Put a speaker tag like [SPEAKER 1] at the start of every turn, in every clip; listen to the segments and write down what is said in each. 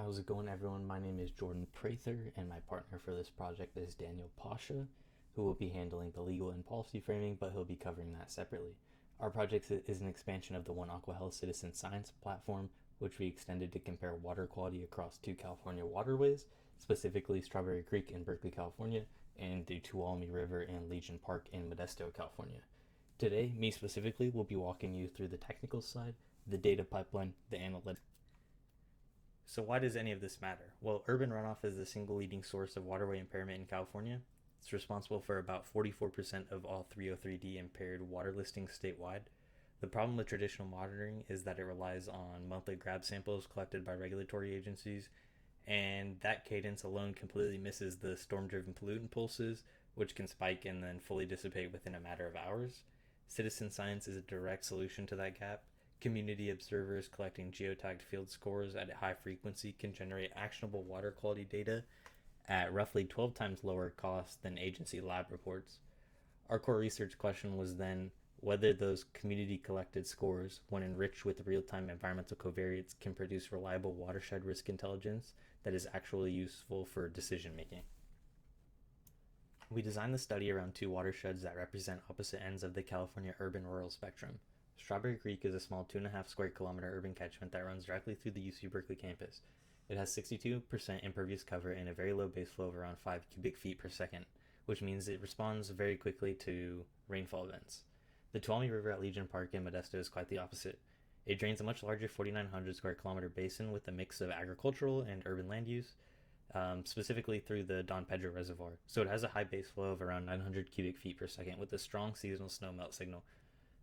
[SPEAKER 1] How's it going, everyone? My name is Jordan Prather, and my partner for this project is Daniel Pasha, who will be handling the legal and policy framing, but he'll be covering that separately. Our project is an expansion of the One Aqua Health Citizen Science platform, which we extended to compare water quality across two California waterways, specifically Strawberry Creek in Berkeley, California, and the Tuolumne River in Legion Park in Modesto, California. Today, me specifically, will be walking you through the technical side, the data pipeline, the analytics. So why does any of this matter? Well, urban runoff is the single leading source of waterway impairment in California. It's responsible for about 44% of all 303D impaired water listings statewide. The problem with traditional monitoring is that it relies on monthly grab samples collected by regulatory agencies, and that cadence alone completely misses the storm-driven pollutant pulses, which can spike and then fully dissipate within a matter of hours. Citizen science is a direct solution to that gap. Community observers collecting geotagged field scores at a high frequency can generate actionable water quality data at roughly 12 times lower cost than agency lab reports. Our core research question was then whether those community collected scores, when enriched with real-time environmental covariates, can produce reliable watershed risk intelligence that is actually useful for decision making. We designed the study around two watersheds that represent opposite ends of the California urban-rural spectrum. Strawberry Creek is a small 2.5 square kilometer urban catchment that runs directly through the UC Berkeley campus. It has 62% impervious cover and a very low base flow of around 5 cubic feet per second, which means it responds very quickly to rainfall events. The Tuolumne River at Legion Park in Modesto is quite the opposite. It drains a much larger 4,900 square kilometer basin with a mix of agricultural and urban land use, specifically through the Don Pedro Reservoir. So it has a high base flow of around 900 cubic feet per second with a strong seasonal snowmelt signal.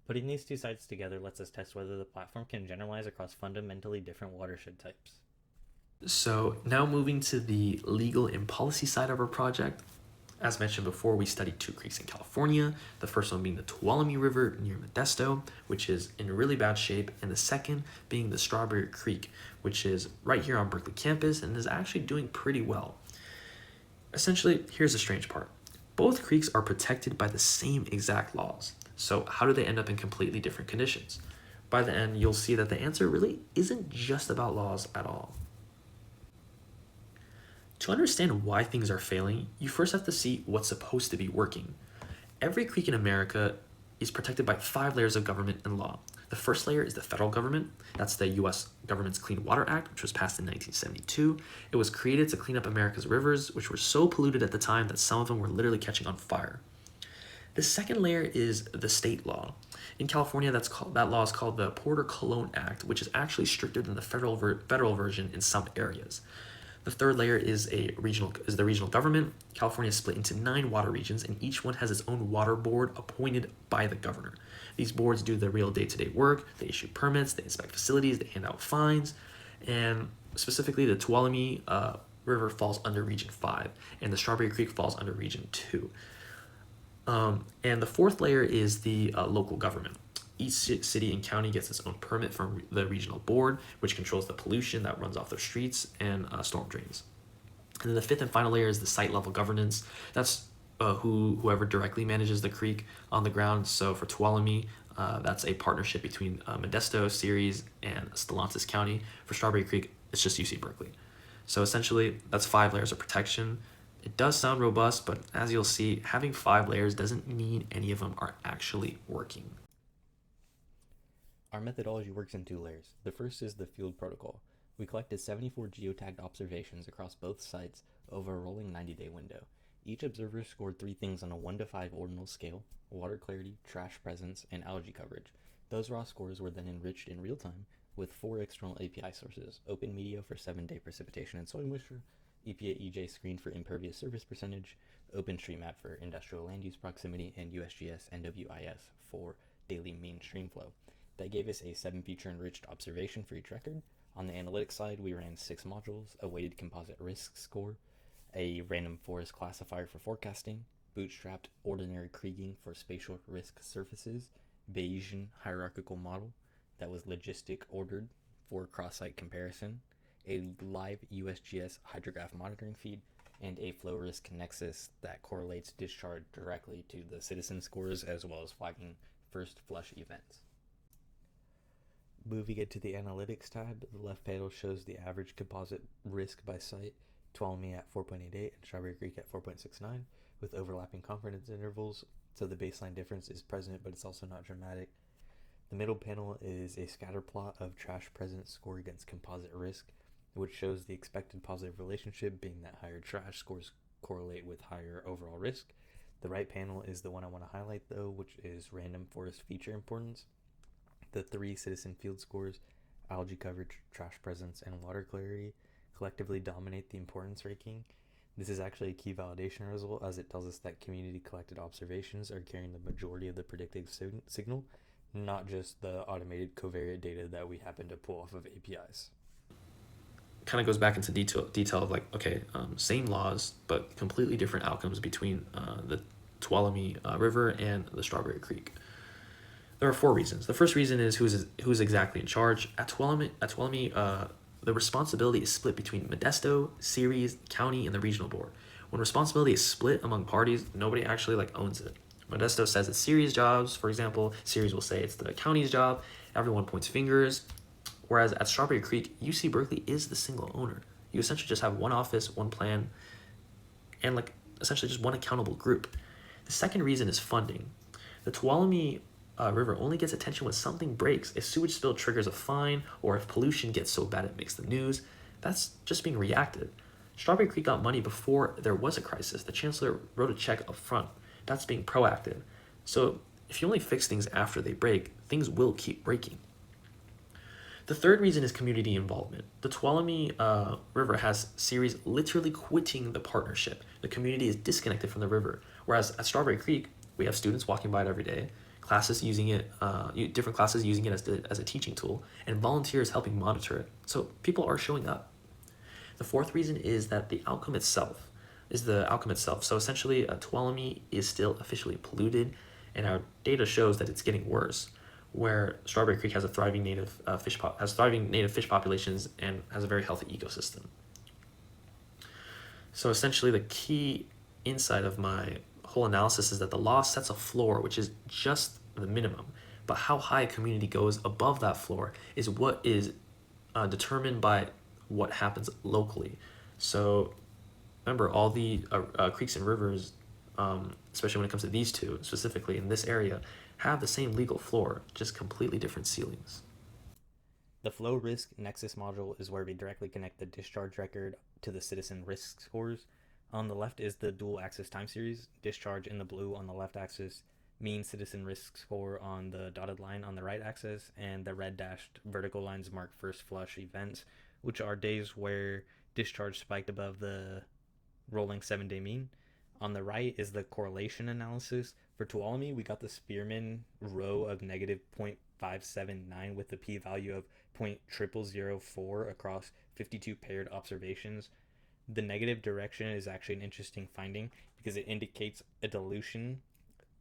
[SPEAKER 1] Putting these two sites together lets us test whether the platform can generalize across fundamentally different watershed types.
[SPEAKER 2] So now moving to the legal and policy side of our project. As mentioned before, we studied two creeks in California, the first one being the Tuolumne River near Modesto, which is in really bad shape, and the second being the Strawberry Creek, which is right here on Berkeley campus and is actually doing pretty well. Essentially, here's the strange part. Both creeks are protected by the same exact laws. So how do they end up in completely different conditions? By the end, you'll see that the answer really isn't just about laws at all. To understand why things are failing, you first have to see what's supposed to be working. Every creek in America is protected by 5 layers of government and law. The first layer is the federal government. That's the U.S. government's Clean Water Act, which was passed in 1972. It was created to clean up America's rivers, which were so polluted at the time that some of them were literally catching on fire. The second layer is the state law. In California, that law is called the Porter-Cologne Act, which is actually stricter than the federal version in some areas. The third layer is the regional government. California is split into 9 water regions, and each one has its own water board appointed by the governor. These boards do the real day-to-day work. They issue permits, they inspect facilities, they hand out fines, and specifically the Tuolumne River falls under Region 5, and the Strawberry Creek falls under Region 2. And the fourth layer is the local government. Each city and county gets its own permit from the regional board, which controls the pollution that runs off their streets and storm drains. And then the fifth and final layer is the site level governance. That's whoever directly manages the creek on the ground. So for Tuolumne, that's a partnership between Modesto, Ceres, and Stellantis County. For Strawberry Creek, it's just UC Berkeley. So essentially, that's 5 layers of protection. It does sound robust, but as you'll see, having 5 layers doesn't mean any of them are actually working.
[SPEAKER 1] Our methodology works in 2 layers. The first is the field protocol. We collected 74 geotagged observations across both sites over a rolling 90-day window. Each observer scored 3 things on a 1 to 5 ordinal scale: water clarity, trash presence, and algae coverage. Those raw scores were then enriched in real time with 4 external API sources: Open Media for 7-day precipitation and soil moisture, EPA EJ screen for impervious surface percentage, OpenStreetMap for industrial land use proximity, and USGS NWIS for daily mean stream flow. That gave us a 7-feature enriched observation for each record. On the analytics side, we ran 6 modules: a weighted composite risk score, a random forest classifier for forecasting, bootstrapped ordinary kriging for spatial risk surfaces, Bayesian hierarchical model that was logistic ordered for cross-site comparison, a live USGS hydrograph monitoring feed, and a flow risk nexus that correlates discharge directly to the citizen scores as well as flagging first flush events. Moving it to the analytics tab, the left panel shows the average composite risk by site, Tuolumne at 4.88 and Strawberry Creek at 4.69, with overlapping confidence intervals, so the baseline difference is present, but it's also not dramatic. The middle panel is a scatter plot of trash presence score against composite risk, which shows the expected positive relationship, being that higher trash scores correlate with higher overall risk. The right panel is the one I want to highlight, though, which is random forest feature importance. The 3 citizen field scores, algae coverage, trash presence, and water clarity, collectively dominate the importance ranking. This is actually a key validation result, as it tells us that community collected observations are carrying the majority of the predictive signal, not just the automated covariate data that we happen to pull off of APIs.
[SPEAKER 2] Kind of goes back into detail of like, okay, same laws, but completely different outcomes between the Tuolumne River and the Strawberry Creek. There are 4 reasons. The first reason is who's exactly in charge. At Tuolumne, the responsibility is split between Modesto, Ceres, county, and the regional board. When responsibility is split among parties, nobody actually owns it. Modesto says it's Ceres' jobs, for example. Ceres will say it's the county's job. Everyone points fingers. Whereas at Strawberry Creek, UC Berkeley is the single owner. You essentially just have one office, one plan, and essentially just one accountable group. The second reason is funding. The Tuolumne River only gets attention when something breaks. If sewage spill triggers a fine, or if pollution gets so bad it makes the news, that's just being reactive. Strawberry Creek got money before there was a crisis. The chancellor wrote a check up front. That's being proactive. So if you only fix things after they break, things will keep breaking. The third reason is community involvement. The Tuolumne River has Ceres literally quitting the partnership. The community is disconnected from the river. Whereas at Strawberry Creek, we have students walking by it every day, classes using it, different classes using it as a teaching tool, and volunteers helping monitor it. So people are showing up. The fourth reason is that the outcome itself. So essentially, Tuolumne is still officially polluted, and our data shows that it's getting worse. Where Strawberry Creek has a thriving native fish populations and has a very healthy ecosystem. So essentially, the key insight of my whole analysis is that the law sets a floor, which is just the minimum, but how high a community goes above that floor is what is determined by what happens locally. So remember, all the creeks and rivers, especially when it comes to these two, specifically in this area, have the same legal floor, just completely different ceilings.
[SPEAKER 1] The flow risk nexus module is where we directly connect the discharge record to the citizen risk scores. On the left is the dual axis time series, discharge in the blue on the left axis, mean citizen risk score on the dotted line on the right axis, and the red dashed vertical lines mark first flush events, which are days where discharge spiked above the rolling 7-day mean. On the right is the correlation analysis. For Tuolumne, we got the Spearman row of negative 0.579 with the p-value of 0.0004 across 52 paired observations. The negative direction is actually an interesting finding because it indicates a dilution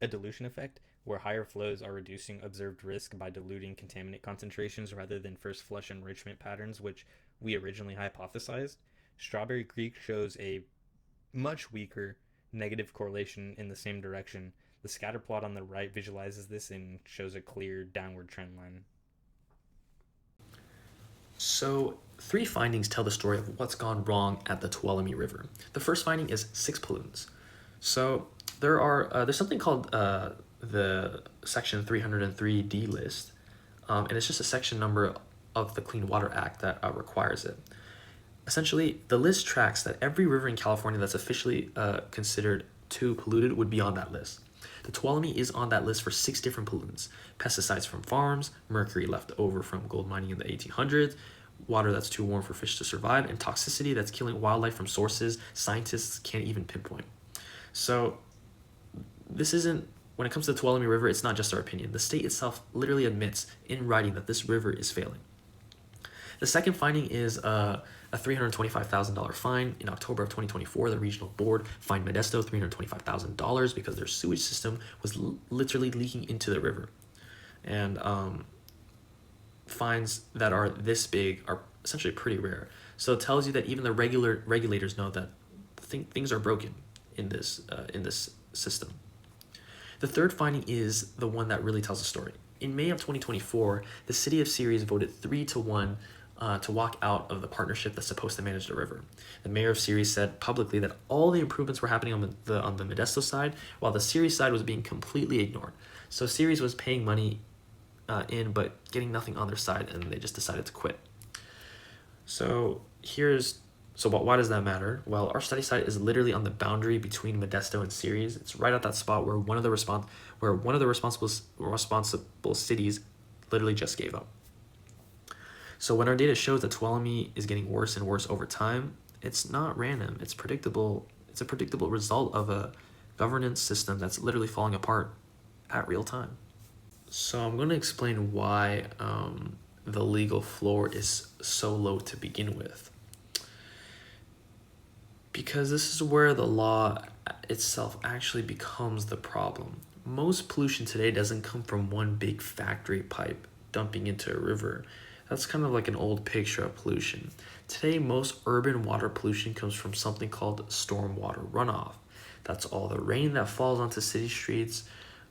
[SPEAKER 1] effect, where higher flows are reducing observed risk by diluting contaminant concentrations rather than first flush enrichment patterns, which we originally hypothesized. Strawberry Creek shows a much weaker negative correlation in the same direction. The scatter plot on the right visualizes this and shows a clear downward trend line.
[SPEAKER 2] So 3 findings tell the story of what's gone wrong at the Tuolumne River. The first finding is 6 pollutants. So there's something called the Section 303D list, and it's just a section number of the Clean Water Act that requires it. Essentially, the list tracks that every river in California that's officially considered too polluted would be on that list. The Tuolumne is on that list for 6 different pollutants: pesticides from farms, mercury left over from gold mining in the 1800s, water that's too warm for fish to survive, and toxicity that's killing wildlife from sources scientists can't even pinpoint. So this isn't, when it comes to the Tuolumne River, it's not just our opinion. The state itself literally admits in writing that this river is failing. The second finding is a $325,000 fine. In October of 2024, the regional board fined Modesto $325,000 because their sewage system was literally leaking into the river. And fines that are this big are essentially pretty rare. So it tells you that even the regulators know that things are broken in this system. The third finding is the one that really tells the story. In May of 2024, the city of Ceres voted 3-1 to walk out of the partnership that's supposed to manage the river. The mayor of Ceres said publicly that all the improvements were happening on the Modesto side, while the Ceres side was being completely ignored. So Ceres was paying money in, but getting nothing on their side, and they just decided to quit. Why does that matter? Well, our study site is literally on the boundary between Modesto and Ceres. It's right at that spot where one of the responsible cities literally just gave up. So when our data shows that Tuolumne is getting worse and worse over time, it's not random. It's predictable. It's a predictable result of a governance system that's literally falling apart at real time. So I'm going to explain why the legal floor is so low to begin with. Because this is where the law itself actually becomes the problem. Most pollution today doesn't come from one big factory pipe dumping into a river. That's kind of like an old picture of pollution. Today, most urban water pollution comes from something called stormwater runoff. That's all the rain that falls onto city streets,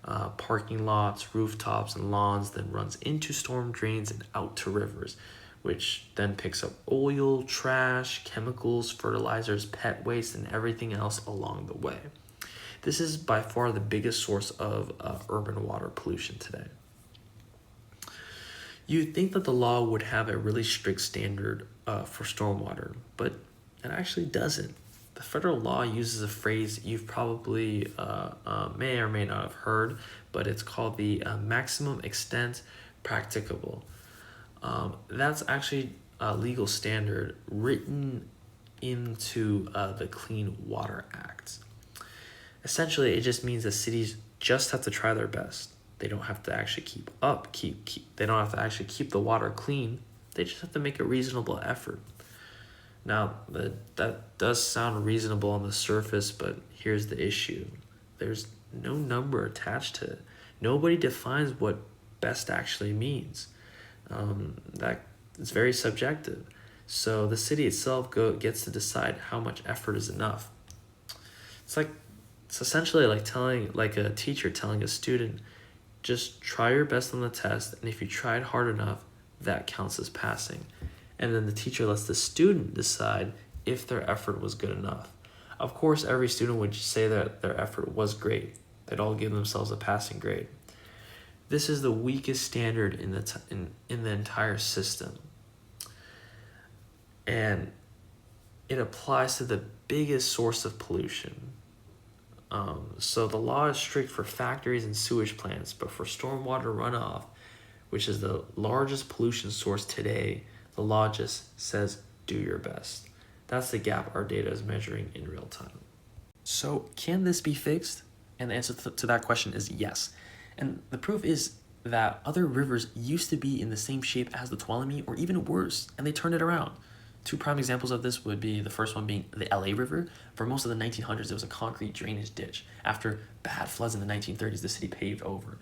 [SPEAKER 2] parking lots, rooftops, and lawns, then runs into storm drains and out to rivers, which then picks up oil, trash, chemicals, fertilizers, pet waste, and everything else along the way. This is by far the biggest source of urban water pollution today. You'd think that the law would have a really strict standard for stormwater, but it actually doesn't. The federal law uses a phrase you've probably may or may not have heard, but it's called the maximum extent practicable. That's actually a legal standard written into the Clean Water Act. Essentially, it just means that cities just have to try their best. They don't have to actually they don't have to actually keep the water clean. They just have to make a reasonable effort. Now, that does sound reasonable on the surface, but here's the issue. There's no number attached to it. Nobody defines what best actually means. That it's very subjective. So the city itself gets to decide how much effort is enough. It's essentially like a teacher telling a student, just try your best on the test, and if you tried hard enough, that counts as passing. And then the teacher lets the student decide if their effort was good enough. Of course, every student would say that their effort was great. They'd all give themselves a passing grade. This is the weakest standard in the entire system. And it applies to the biggest source of pollution. So the law is strict for factories and sewage plants, but for stormwater runoff, which is the largest pollution source today, the law just says do your best. That's the gap our data is measuring in real time. So can this be fixed? And the answer to that question is yes. And the proof is that other rivers used to be in the same shape as the Tuolumne or even worse, and they turned it around. Two prime examples of this would be the first one being the LA River. For most of the 1900s, it was a concrete drainage ditch. After bad floods in the 1930s, the city paved over.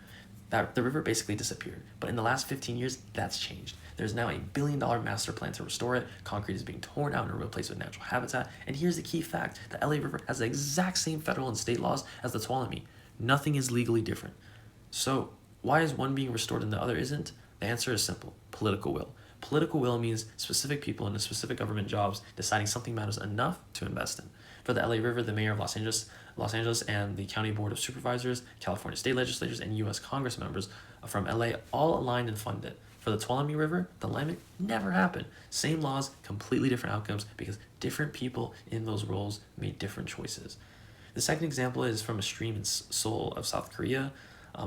[SPEAKER 2] The river basically disappeared. But in the last 15 years, that's changed. There's now a $1 billion master plan to restore it. Concrete is being torn out and replaced with natural habitat. And here's the key fact. The LA River has the exact same federal and state laws as the Tuolumne. Nothing is legally different. So why is one being restored and the other isn't? The answer is simple. Political will. Political will means specific people in specific government jobs deciding something matters enough to invest in. For the LA River, the mayor of Los Angeles and the county board of supervisors, California state legislators, and U.S. Congress members from LA all aligned and funded it. For the Tuolumne River, the alignment never happened. Same laws, completely different outcomes because different people in those roles made different choices. The second example is from a stream in Seoul of South Korea.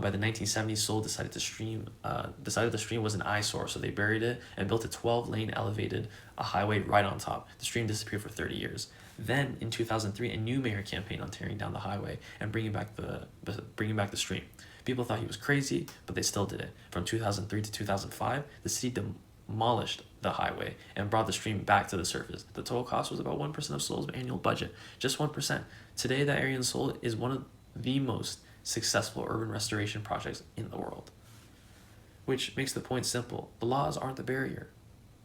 [SPEAKER 2] By the 1970s, Seoul decided the stream was an eyesore, so they buried it and built a 12-lane elevated highway right on top. The stream disappeared for 30 years. Then, in 2003, a new mayor campaigned on tearing down the highway and bringing back the stream. People thought he was crazy, but they still did it. From 2003 to 2005, the city demolished the highway and brought the stream back to the surface. The total cost was about 1% of Seoul's annual budget, just 1%. Today, that area in Seoul is one of the most successful urban restoration projects in the world. Which makes the point simple. The laws aren't the barrier.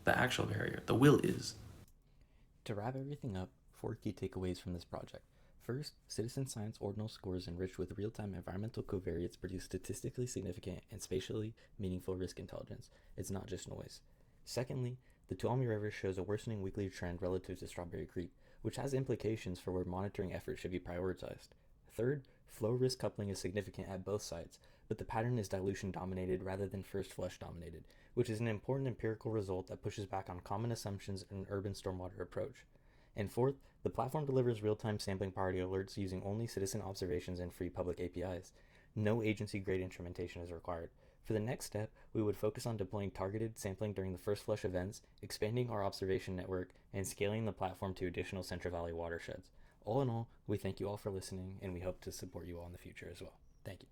[SPEAKER 2] The actual barrier. The will is.
[SPEAKER 1] To wrap everything up, 4 key takeaways from this project. First, citizen science ordinal scores enriched with real-time environmental covariates produce statistically significant and spatially meaningful risk intelligence. It's not just noise. Secondly, the Tuolumne River shows a worsening weekly trend relative to Strawberry Creek, which has implications for where monitoring efforts should be prioritized. Third, flow risk coupling is significant at both sites, but the pattern is dilution dominated rather than first flush dominated, which is an important empirical result that pushes back on common assumptions in an urban stormwater approach. And fourth, the platform delivers real-time sampling priority alerts using only citizen observations and free public APIs. No agency-grade instrumentation is required. For the next step, we would focus on deploying targeted sampling during the first flush events, expanding our observation network, and scaling the platform to additional Central Valley watersheds. All in all, we thank you all for listening, and we hope to support you all in the future as well. Thank you.